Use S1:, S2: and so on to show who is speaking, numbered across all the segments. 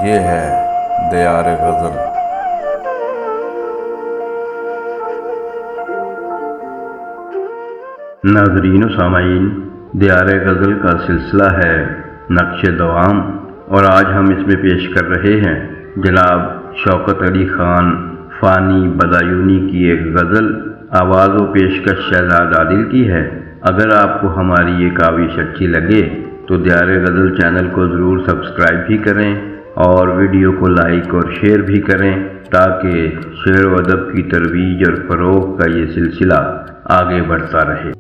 S1: یہ ہے دیار غزل۔
S2: ناظرین و سامعین، دیار غزل کا سلسلہ ہے نقش دوام، اور آج ہم اس میں پیش کر رہے ہیں جناب شوکت علی خان فانی بدایونی کی ایک غزل، آواز و پیشکش شہزاد عادل کی ہے۔ اگر آپ کو ہماری یہ کاوش اچھی لگے تو دیار غزل چینل کو ضرور سبسکرائب بھی کریں اور ویڈیو کو لائک اور شیئر بھی کریں تاکہ شعر و ادب کی ترویج اور فروغ کا یہ سلسلہ آگے بڑھتا رہے۔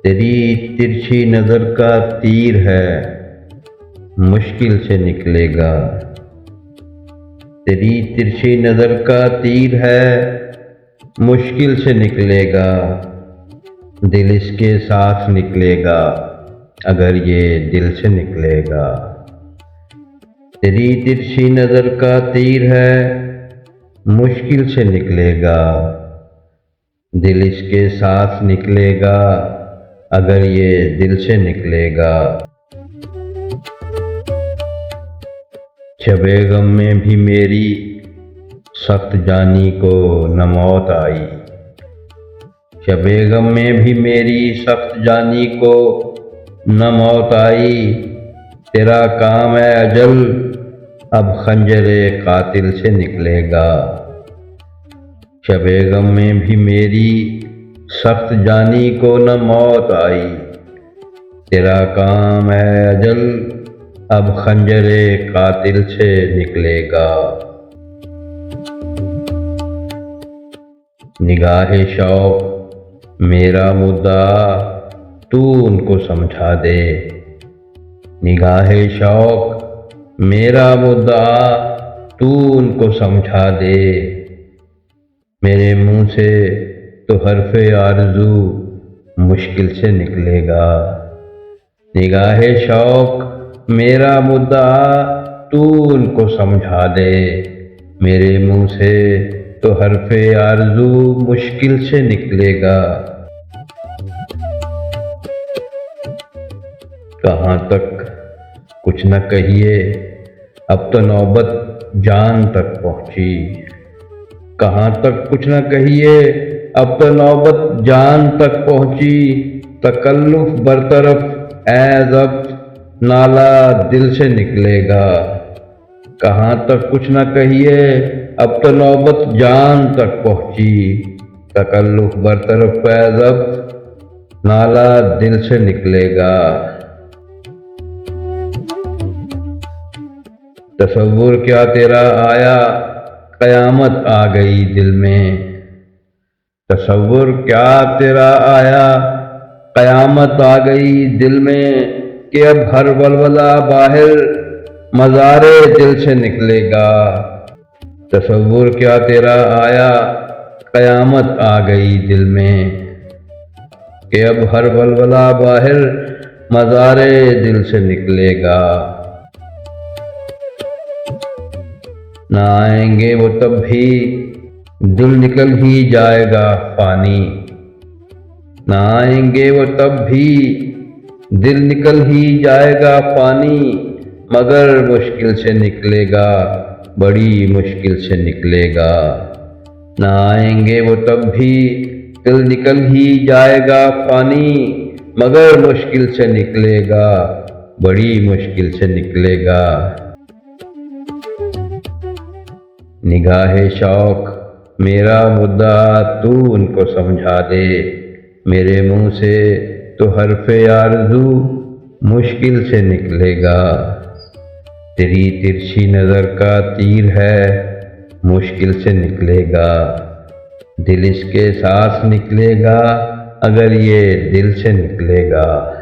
S3: تیری ترچھی نظر کا تیر ہے، مشکل سے نکلے گا۔ تیری ترچھی نظر کا تیر ہے، مشکل سے نکلے گا۔ دل اس کے ساتھ نکلے گا اگر یہ دل سے نکلے گا۔ تیری ترچھی نظر کا تیر ہے، مشکل سے نکلے گا۔ دل اس کے ساتھ نکلے گا اگر یہ دل سے نکلے گا۔ شب غم میں بھی میری سخت جانی کو نہ موت آئی۔ شب غم میں بھی میری سخت جانی کو نہ موت آئی۔ تیرا کام ہے اجل، اب خنجر قاتل سے نکلے گا۔ شب غم میں بھی میری سخت جانی کو نہ موت آئی۔ تیرا کام ہے اجل، اب خنجر قاتل سے نکلے گا۔ نگاہ شوق میرا مدعا، تو ان کو سمجھا دے۔ نگاہ شوق میرا مدعا، تو ان کو سمجھا دے۔ میرے منہ سے تو حرف آرزو مشکل سے نکلے گا۔ نگاہ شوق میرا مدعا، تو ان کو سمجھا دے۔ میرے منہ سے تو حرف آرزو مشکل سے نکلے گا۔ کہاں تک کچھ نہ کہیے، اب تو نوبت جان تک پہنچی۔ کہاں تک کچھ نہ کہیے، اب تو نوبت جان تک پہنچی۔ تکلف برطرف اے ضبط، نالہ دل سے نکلے گا۔ کہاں تک کچھ نہ کہیے، اب تو نوبت جان تک پہنچی۔ تکلف برطرف اے ضبط، نالہ دل سے نکلے گا۔ تصور کیا تیرا آیا، قیامت آ گئی دل میں۔ تصور کیا تیرا آیا، قیامت آ گئی دل میں، کہ اب ہر ولولہ باہر مزار دل سے نکلے گا۔ تصور کیا تیرا آیا، قیامت آ گئی دل میں، کہ اب ہر ولولہ باہر مزار دل سے نکلے گا۔ نہ آئیں گے وہ تب بھی، دل نکل ہی جائے گا فانی۔ نہ آئیں گے وہ تب بھی، دل نکل ہی جائے گا فانی، مگر مشکل سے نکلے گا، بڑی مشکل سے نکلے گا۔ نہ آئیں گے وہ تب بھی، دل نکل ہی جائے گا فانی، مگر مشکل سے نکلے گا، بڑی مشکل سے نکلے گا۔ نگاہ شوق میرا مدعا، تو ان کو سمجھا دے۔ میرے منہ سے تو حرف آرزو مشکل سے نکلے گا۔ تیری ترچھی نظر کا تیر ہے، مشکل سے نکلے گا۔ دل اس کے ساتھ نکلے گا اگر یہ دل سے نکلے گا۔